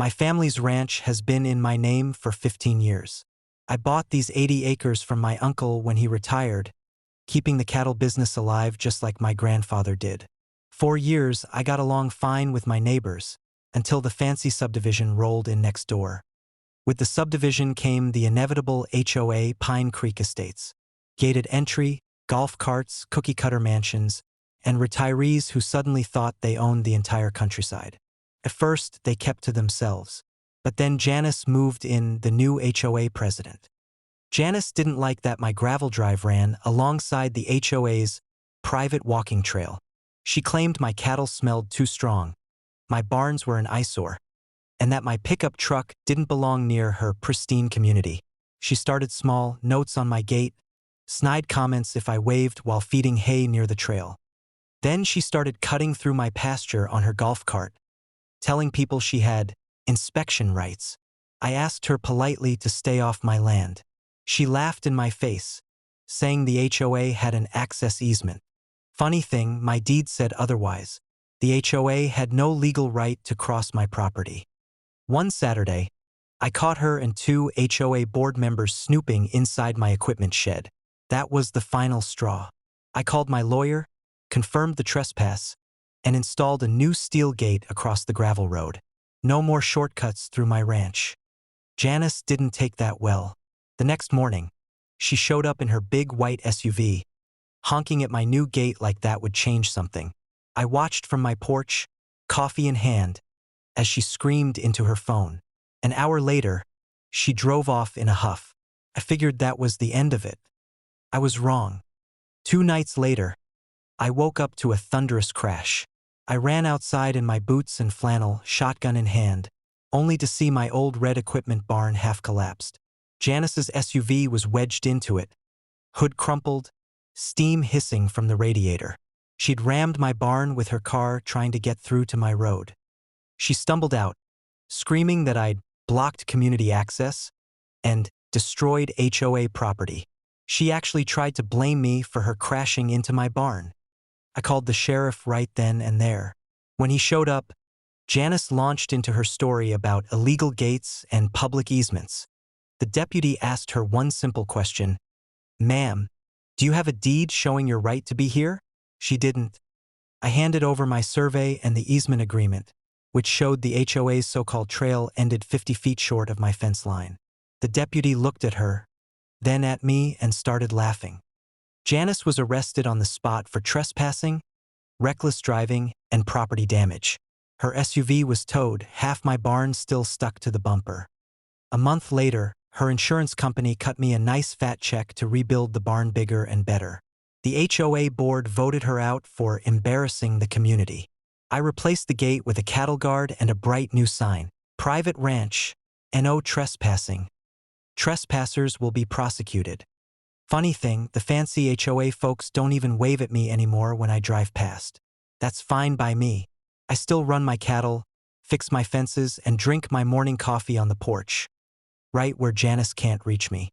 My family's ranch has been in my name for 15 years. I bought these 80 acres from my uncle when he retired, keeping the cattle business alive just like my grandfather did. For years, I got along fine with my neighbors, until the fancy subdivision rolled in next door. With the subdivision came the inevitable HOA Pine Creek Estates. Gated entry, golf carts, cookie-cutter mansions, and retirees who suddenly thought they owned the entire countryside. At first, they kept to themselves. But then Janice moved in, the new HOA president. Janice didn't like that my gravel drive ran alongside the HOA's private walking trail. She claimed my cattle smelled too strong, my barns were an eyesore, and that my pickup truck didn't belong near her pristine community. She started small, notes on my gate, snide comments if I waved while feeding hay near the trail. Then she started cutting through my pasture on her golf cart, telling people she had inspection rights. I asked her politely to stay off my land. She laughed in my face, saying the HOA had an access easement. Funny thing, my deed said otherwise. The HOA had no legal right to cross my property. One Saturday, I caught her and 2 HOA board members snooping inside my equipment shed. That was the final straw. I called my lawyer, confirmed the trespass, and installed a new steel gate across the gravel road. No more shortcuts through my ranch. Janice didn't take that well. The next morning, she showed up in her big white SUV, honking at my new gate like that would change something. I watched from my porch, coffee in hand, as she screamed into her phone. An hour later, she drove off in a huff. I figured that was the end of it. I was wrong. 2 nights later, I woke up to a thunderous crash. I ran outside in my boots and flannel, shotgun in hand, only to see my old red equipment barn half collapsed. Janice's SUV was wedged into it, hood crumpled, steam hissing from the radiator. She'd rammed my barn with her car trying to get through to my road. She stumbled out, screaming that I'd blocked community access and destroyed HOA property. She actually tried to blame me for her crashing into my barn. I called the sheriff right then and there. When he showed up, Janice launched into her story about illegal gates and public easements. The deputy asked her one simple question, "Ma'am, do you have a deed showing your right to be here?" She didn't. I handed over my survey and the easement agreement, which showed the HOA's so-called trail ended 50 feet short of my fence line. The deputy looked at her, then at me, and started laughing. Janice was arrested on the spot for trespassing, reckless driving, and property damage. Her SUV was towed, half my barn still stuck to the bumper. A month later, her insurance company cut me a nice fat check to rebuild the barn bigger and better. The HOA board voted her out for embarrassing the community. I replaced the gate with a cattle guard and a bright new sign. Private ranch, no trespassing. Trespassers will be prosecuted. Funny thing, the fancy HOA folks don't even wave at me anymore when I drive past. That's fine by me. I still run my cattle, fix my fences, and drink my morning coffee on the porch, right where Janice can't reach me.